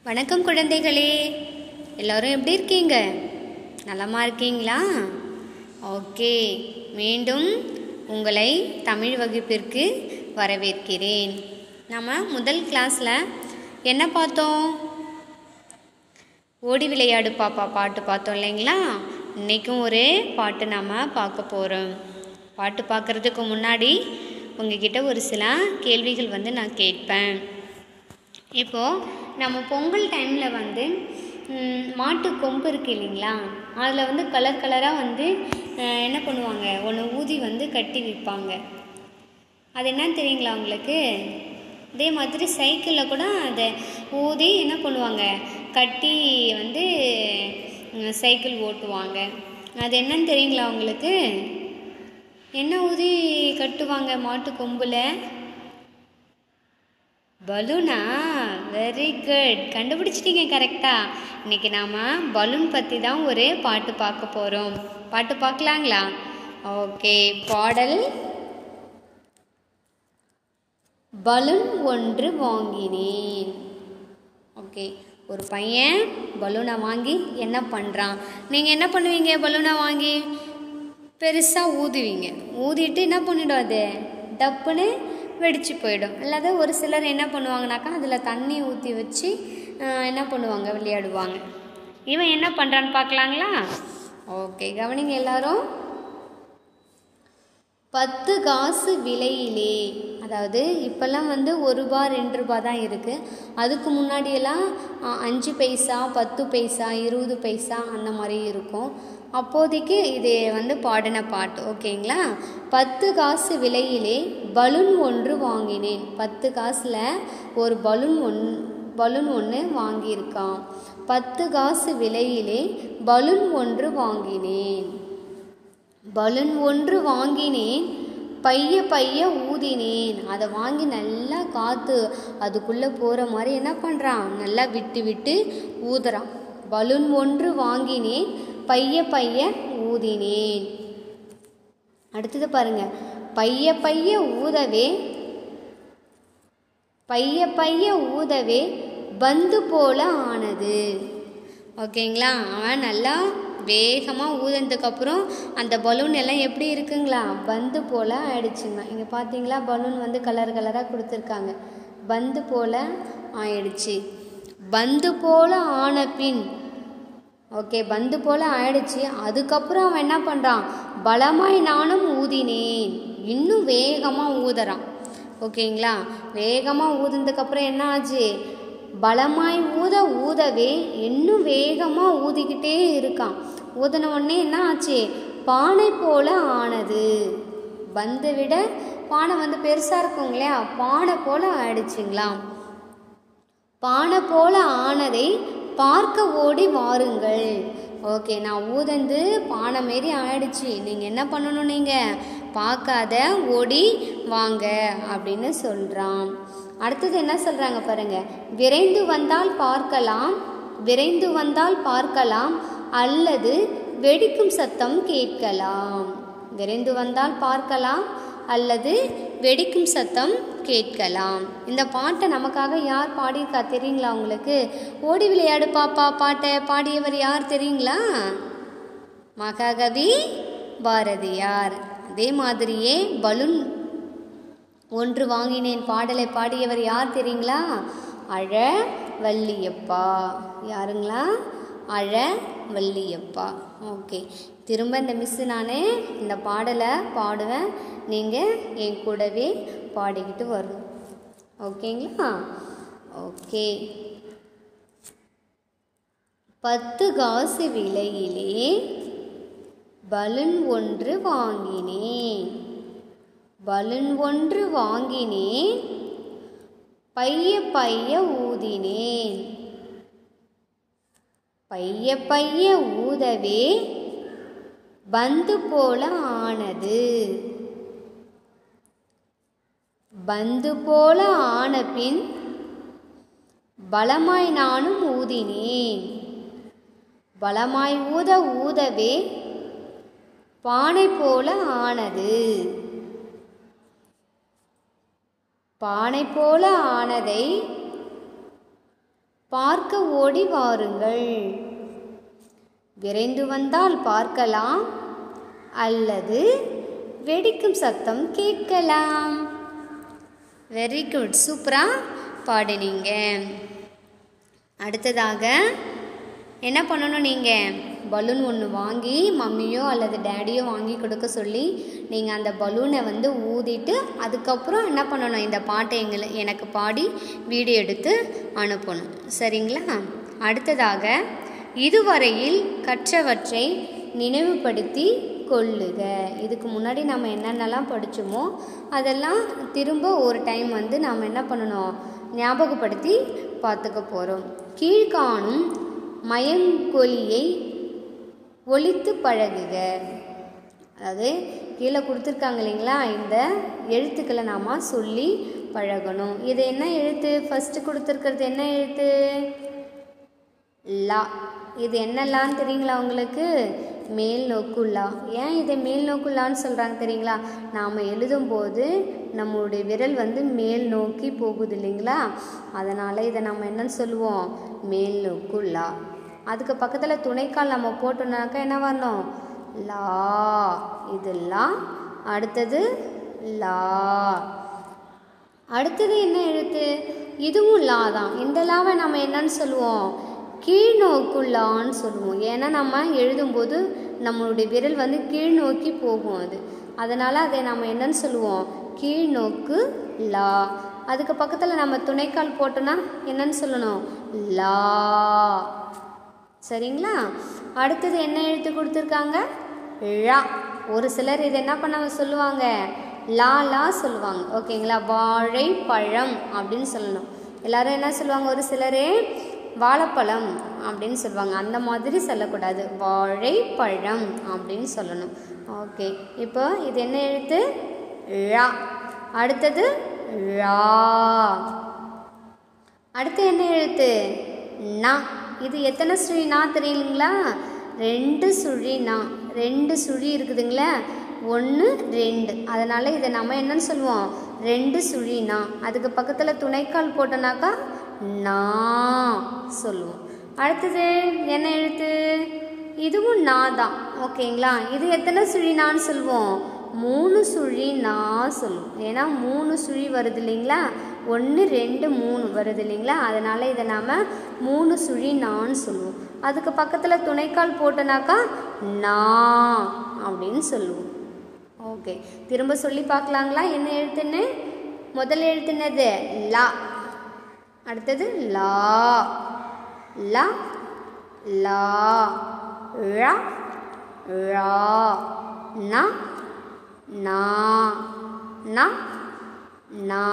வணக்கம் குழந்தைகளே, எல்லோரும் எப்படி இருக்கீங்க? நலமா இருக்கீங்களா? ஓகே, மீண்டும் உங்களை தமிழ் வகுப்பிற்கு வரவேற்கிறேன். நம்ம முதல் கிளாஸில் என்ன பார்த்தோம்? ஓடி விளையாடு பாப்பா பாட்டு பார்த்தோம் இல்லைங்களா? இன்றைக்கும் ஒரு பாட்டு நம்ம பார்க்க போகிறோம். பாட்டு பார்க்குறதுக்கு முன்னாடி உங்ககிட்ட ஒரு சில கேள்விகள் நான் கேட்பேன். இப்போது நம்ம பொங்கல் டைமில் மாட்டு கொம்பு இருக்குது இல்லைங்களா, அதில் கலர் கலராக என்ன பண்ணுவாங்க, ஒன்று ஊதி கட்டி விற்பாங்க. அது என்னன்னு தெரியுங்களா உங்களுக்கு? அதே மாதிரி சைக்கிளில் கூட அதை ஊதி என்ன பண்ணுவாங்க, கட்டி சைக்கிள் ஓட்டுவாங்க. அது என்னன்னு தெரியுங்களா உங்களுக்கு? என்ன ஊதி கட்டுவாங்க மாட்டு கொம்பில்? பலூனா? வெரி குட், கண்டுபிடிச்சிட்டிங்க கரெக்டாக. இன்றைக்கி நாம் பலூன் பற்றி தான் ஒரு பாட்டு பார்க்க போகிறோம். பாட்டு பார்க்கலாங்களா? ஓகே, பாடல். பலூன் ஒன்று வாங்கினேன். ஓகே, ஒரு பையன் பலூனை வாங்கி என்ன பண்ணுறான்? நீங்கள் என்ன பண்ணுவீங்க? பலூனை வாங்கி பெருசாக ஊதுவீங்க. ஊதிட்டு என்ன பண்ணிடும், அது டப்புன்னு வெடிச்சு போயிடும். இல்லாத ஒரு சிலர் என்ன பண்ணுவாங்கனாக்கா, அதில் தண்ணி ஊற்றி வச்சு என்ன பண்ணுவாங்க, விளையாடுவாங்க. இவன் என்ன பண்ணுறான்னு பார்க்கலாங்களா? ஓகே, கவனிங்க எல்லாரும். 10 காசு விலையிலே, அதாவது இப்போல்லாம் 1 ரூபா 2 ரூபா தான் இருக்குது. அதுக்கு முன்னாடியெல்லாம் 5 பைசா 10 பைசா 20 பைசா அந்த மாதிரி இருக்கும். அப்போதைக்கு இது பாடின பாட்டு. ஓகேங்களா? 10 காசு விலையிலே பலூன் ஒன்று வாங்கினேன். 10 காசில் ஒரு பலூன் ஒன்று வாங்கியிருக்கான். 10 காசு விலையிலே பலூன் ஒன்று வாங்கினேன். பலூன் ஒன்று வாங்கினேன், பைய ஊதினேன். அதை வாங்கி நல்லா காற்று அதுக்குள்ளே போகிற மாதிரி என்ன பண்ணுறான், நல்லா விட்டு விட்டு ஊதுறான். பலூன் ஒன்று வாங்கினேன், பைய ஊதினேன். அடுத்தது பாருங்க, பைய ஊதவே பந்து போல ஆனது. ஓகேங்களா? அவன் நல்லா வேகமாக ஊதினதுக்கப்புறம் அந்த பலூன் எல்லாம் எப்படி இருக்குங்களா, பந்து போல் ஆயிடுச்சுங்க. இங்கே பார்த்தீங்களா, பலூன் கலர் கலராக கொடுத்துருக்காங்க. பந்து போல் ஆயிடுச்சு. பந்து போல் ஆன பின், ஓகே, பந்து போல் ஆயிடுச்சு. அதுக்கப்புறம் அவன் என்ன பண்ணுறான், பலமாய் நானும் ஊதினேன். இன்னும் வேகமாக ஊதுறான். ஓகேங்களா? வேகமாக ஊதுனதுக்கப்புறம் என்ன ஆச்சு, பலமாய் ஊதவே இன்னும் வேகமாக ஊதிக்கிட்டே இருக்கான். ஊதின உடனே என்ன ஆச்சு, பானை போல ஆனது. பந்தை விட பானை பெருசாக இருக்கும் இல்லையா, பானை போல ஆயிடுச்சுங்களாம். பானை போல ஆனதை பார்க்க ஓடி வாருங்கள். ஓகே, நான் ஊதந்து பானை மாரி ஆயிடுச்சு. நீங்கள் என்ன பண்ணணும், நீங்கள் பார்க்காத ஓடி வாங்க அப்படின்னு சொல்கிறான். அடுத்தது என்ன சொல்கிறாங்க பாருங்க, விரைந்து வந்தால் பார்க்கலாம் அல்லது வெடிக்கும் சத்தம் கேட்கலாம். விரைந்து வந்தால் பார்க்கலாம் அல்லது வெடிக்கும் சத்தம் கேட்கலாம். இந்த பாட்டை நமக்காக யார் பாடியிருக்கா தெரியுங்களா உங்களுக்கு? ஓடி விளையாடு பாப்பா பாட்டை பாடியவர் யார் தெரியுங்களா? மகாகவி பாரதியார். அதே மாதிரியே பலூன் ஒன்று வாங்கினேன் பாடலை பாடியவர் யார் தெரியுங்களா? அழவள்ளியப்பா. யாருங்களா? அழவள்ளியப்பா. ஓகே, திரும்ப இந்த மிஸ்ஸு நான் இந்த பாடலை பாடுவேன், நீங்கள் என் கூடவே பாடிக்கிட்டு வரணும். ஓகேங்களா? ஓகே. 10 காசு விலையிலே பலூன் ஒன்று வாங்கினேன். பலூன் ஒன்று வாங்கினேன், பைய ஊதினேன். பைய ஊதவே பந்து போல ஆனது. பந்து போல ஆன பின் பலமாய் நானும் ஊதினேன். பலமாய் ஊதவே பானை போல ஆனது. பானை போல ஆனதை பார்க்க ஓடி வாருங்கள். விரைந்து வந்தால் பார்க்கலாம், அல்லது வெடிக்கும் சத்தம் கேட்கலாம். வெரி குட், சூப்பராக பாடினீங்க. அடுத்ததாக என்ன பண்ணணும், நீங்கள் பலூன் ஒன்று வாங்கி மம்மியோ அல்லது டேடியோ வாங்கி கொடுக்க சொல்லி நீங்கள் அந்த பலூனை வந்து ஊதிட்டு அதுக்கப்புறம் என்ன பண்ணணும், இந்த பாட்டை எனக்கு பாடி வீடியோ எடுத்து அனுப்பணும். சரிங்களா? அடுத்ததாக இதுவரையில் கற்றவற்றை நினைவுபடுத்தி கொள்ளுக. இதுக்கு முன்னாடி நம்ம என்னென்னலாம் படித்தோமோ அதெல்லாம் திரும்ப ஒரு டைம் வந்து நாம் என்ன பண்ணணும், ஞாபகப்படுத்தி பார்த்துக்க போகிறோம். கீழ்காணும் மயங்கொலியை ஒலித்து பழகுக. அதாவது கீழே கொடுத்துருக்காங்க இல்லைங்களா, இந்த எழுத்துக்களை நாம் சொல்லி பழகணும். இது என்ன எழுத்து? ஃபஸ்ட்டு கொடுத்துருக்கிறது என்ன எழுத்து? லா. இது என்ன லான்னு தெரியுங்களா உங்களுக்கு? மேல் நோக்குள்ளா. ஏன் இதை மேல் நோக்குள்ளான்னு சொல்கிறாங்க தெரியுங்களா? நாம் எழுதும்போது நம்மளுடைய விரல் வந்து மேல் நோக்கி போகுது இல்லைங்களா, அதனால் இதை நம்ம என்னன்னு சொல்லுவோம்? மேல் நோக்குள்ளா. அதுக்கு பக்கத்தில் துணைக்கால் நம்ம போட்டோம்னாக்கா என்ன வரணும்? லா. இது லா. அடுத்தது லா. அடுத்தது என்ன எழுத்து? இதுவும் லா தான். இந்த லாவை நம்ம என்னன்னு சொல்லுவோம்? கீழ்நோக்குள்ளான்னு சொல்லுவோம். ஏன்னா நம்ம எழுதும்போது நம்மளுடைய விரல் வந்து கீழ் நோக்கி போகும் அது, அதனால் அதை நம்ம என்னன்னு சொல்லுவோம்? கீழ்நோக்கு லா. அதுக்கு பக்கத்தில் நம்ம துணைக்கால் போட்டோன்னா என்னன்னு சொல்லணும்? லா. சரிங்களா? அடுத்தது என்ன எழுத்து கொடுத்துருக்காங்க? ழா. ஒரு சிலர் இது என்ன பண்ண சொல்லுவாங்க? லா லா சொல்லுவாங்க. ஓகேங்களா? வாழைப்பழம் அப்படின்னு சொல்லணும். எல்லாரும் என்ன சொல்லுவாங்க? ஒரு சிலரே வாழைப்பழம் அப்படின்னு சொல்லுவாங்க. அந்த மாதிரி சொல்லக்கூடாது, வாழைப்பழம் அப்படின்னு சொல்லணும். ஓகே, இப்போ இது என்ன எழுத்து? ழா. அடுத்தது ழா. அடுத்து என்ன எழுத்து? நா. இது எத்தனை சுழி நா தெரியுங்களா? 2 சுழி நா. 2 சுழி இருக்குதுங்களா, 1 2. அதனால் இதை நம்ம என்னன்னு சொல்லுவோம்? 2 சுழி நா. அதுக்கு பக்கத்தில் துணைக்கால் போட்டோன்னாக்கா நா சொல்லுவோம். அடுத்தது என்ன எழுத்து? இதுவும் நா தான். ஓகேங்களா? இது எத்தனை சுழி நான்னு சொல்லுவோம்? 3 சுழி நா சொல்லுவோம். ஏன்னா 3 சுழி வருது இல்லைங்களா, 1 2 3 வருது இல்லைங்களா, அதனால் இதை நாம் 3 சுழி நான்னு சொல்லுவோம். அதுக்கு பக்கத்தில் துணைக்கால் போட்டோனாக்கா நா அப்படின்னு சொல்லுவோம். ஓகே, திரும்ப சொல்லி பார்க்கலாங்களா என்ன எழுத்துன்னு? முதல் எழுத்து என்னது? லா. அடுத்தது லா. லா லா. ழா ழா. நா நா நா நா.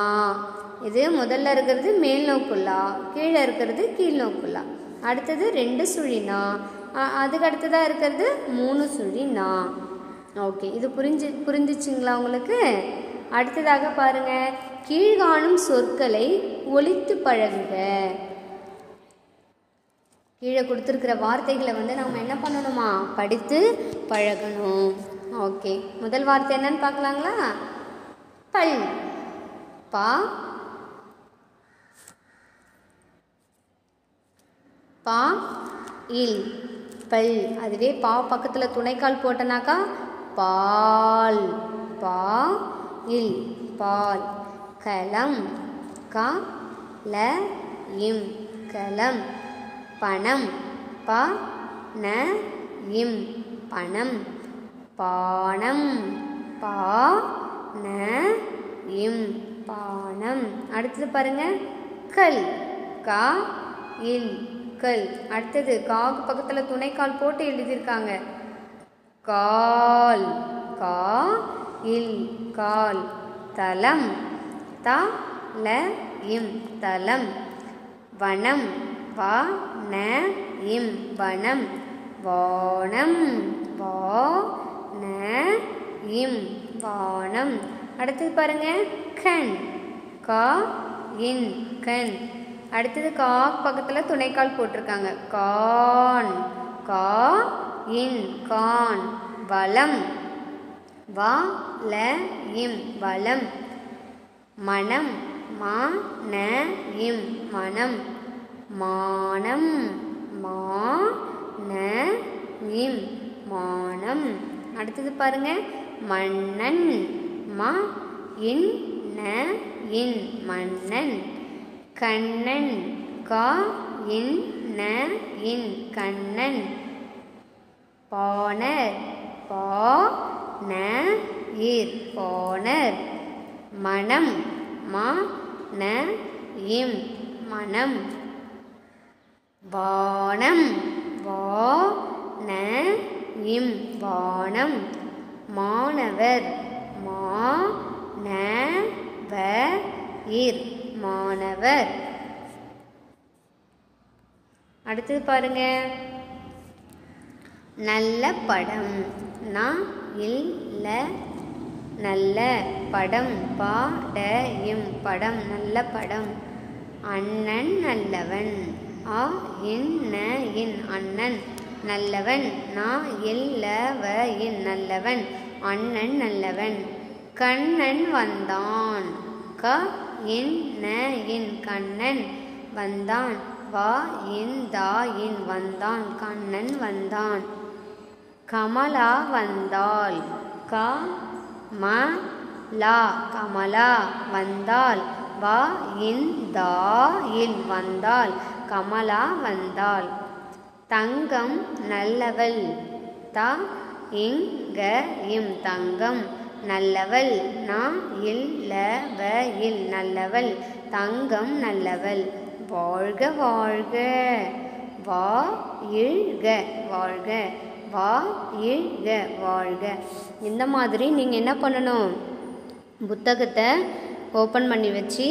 இது முதல்ல இருக்கிறது மேல் நோக்குள்ளா, கீழே இருக்கிறது கீழ் நோக்குள்ளா. அடுத்தது 2 சுழி நா. அதுக்கு அடுத்ததாக இருக்கிறது 3 சுழி நா. ஓகே, இது புரிஞ்சிச்சிங்களா உங்களுக்கு? அடுத்ததாக பாருங்கள், கீழ்காணும் சொற்களை ஒலித்து பழகுக. கீழே கொடுத்துருக்கிற வார்த்தைகளை வந்து நம்ம என்ன பண்ணணுமா? படித்து பழகணும். ஓகே, முதல் வார்த்தை என்னன்னு பார்க்கலாங்களா? பல். பா பா இல். பல். அதுவே பா பக்கத்தில் துணைக்கால் போட்டனாக்கா பால். பா இல் பால். களம். க ல இம் களம். பணம். ப ந இம் பணம். பானம். பா ந இம் பானம். அடுத்தது பாருங்க, கல். கா இல் கல். அடுத்தது காக்கு பக்கத்தில் துணைக்கால் போட்டு எழுதியிருக்காங்க, கால். கா இல் கால். தலம். த ல இம் தலம். வனம். வ ந இம் வனம். வானம். வா ந இம் வானம். அடுத்தது பாருங்க, கண். கா இன் கண். அடுத்தது கா பக்கத்தில் துணைக்கால் போட்டிருக்காங்க, கான். கா இன் கான். வலம். வா ல இம் வலம். மனம். மா ந இம் மனம். மானம் இம் மானம். அடுத்தது பாருங்க மன்னன் இன் மன்னன். கண்ணன் இன் கண்ணன். பாணர் பாணர். மனம் இம் மனம். வானம் இம் வானம். மாணவர் மாணவர். அடுத்தது பாருங்க நல்ல படம் நல்ல படம் படம் நல்ல படம். அண்ணன் நல்லவன் இன் அண்ணன் நல்லவன். நல்லவன் அண்ணன் நல்லவன். கண்ணன் வந்தான் இன் கண்ணன் வந்தான். இன் வந்தான் கண்ணன் வந்தான். கமலா வந்தாள் கமலா வந்தாள். இன் வந்தாள் கமலா வந்தாள். தங்கம் நல்லவள் இம் தங்கம் நல்லவள். நல்லவள் தங்கம் நல்லவள். வாழ்க வாழ்க வாழ்க வாழ்க. இந்த மாதிரி நீங்கள் என்ன பண்ணணும், புத்தகத்தை ஓப்பன் பண்ணி வச்சு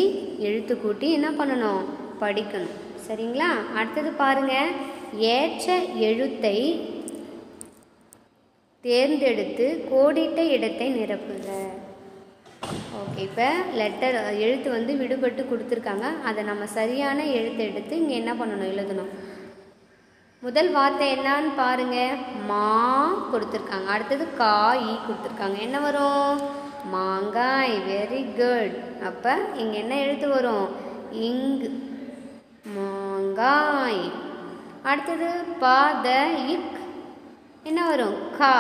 எழுத்து கூட்டி என்ன பண்ணணும், படிக்கணும். சரிங்களா? அடுத்தது பாருங்கள், ஏற்ற எழுத்தை தேர்ந்தெடுத்து கோடிட்ட இடத்தை நிரப்புக. ஓகே, இப்போ எழுத்து வந்து விடுபட்டு கொடுத்துருக்காங்க. அதை நம்ம சரியான எழுத்தை எடுத்து இங்கே என்ன பண்ணணும், எழுதணும். முதல் வார்த்தை என்னான்னு பாருங்க, மா கொடுத்துருக்காங்க. அடுத்தது காய் கொடுத்துருக்காங்க. என்ன வரும், மாங்காய். Very good. அப்போ இங்கே என்ன எழுத்து வரும், இங்கு, மாங்காய். அடுத்தது பத இக் என்ன வரும், கா,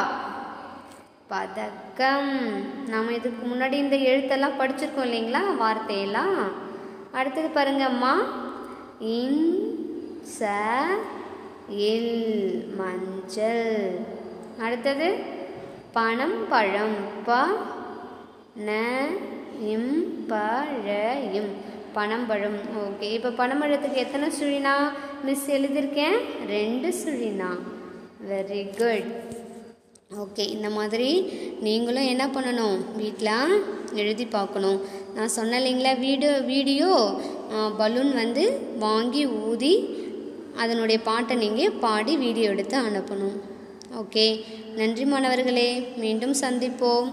பதக்கம். நம்ம இதுக்கு முன்னாடி இந்த எழுத்தெல்லாம் படிச்சிருக்கோம் இல்லைங்களா, வார்த்தையெல்லாம். அடுத்தது பாருங்க, மா இன் ச இல், மஞ்சள். அடுத்தது பனம் பழம், ப ந இம் பழம், பனம்பழம். ஓகே, இப்போ பனம்பழத்துக்கு எத்தனை சுழினா மிஸ் எழுதியிருக்கேன், 2 சுழினா. Very good. ஓகே, இந்த மாதிரி நீங்களும் என்ன பண்ணணும், வீட்டில் எழுதி பார்க்கணும். நான் சொன்னேன் இல்லைங்களா, வீடியோ பலூன் வந்து வாங்கி ஊதி அதனுடைய பாட்டை நீங்கள் பாடி வீடியோ எடுத்து அனுப்பணும். ஓகே, நன்றி மாணவர்களே, மீண்டும் சந்திப்போம்.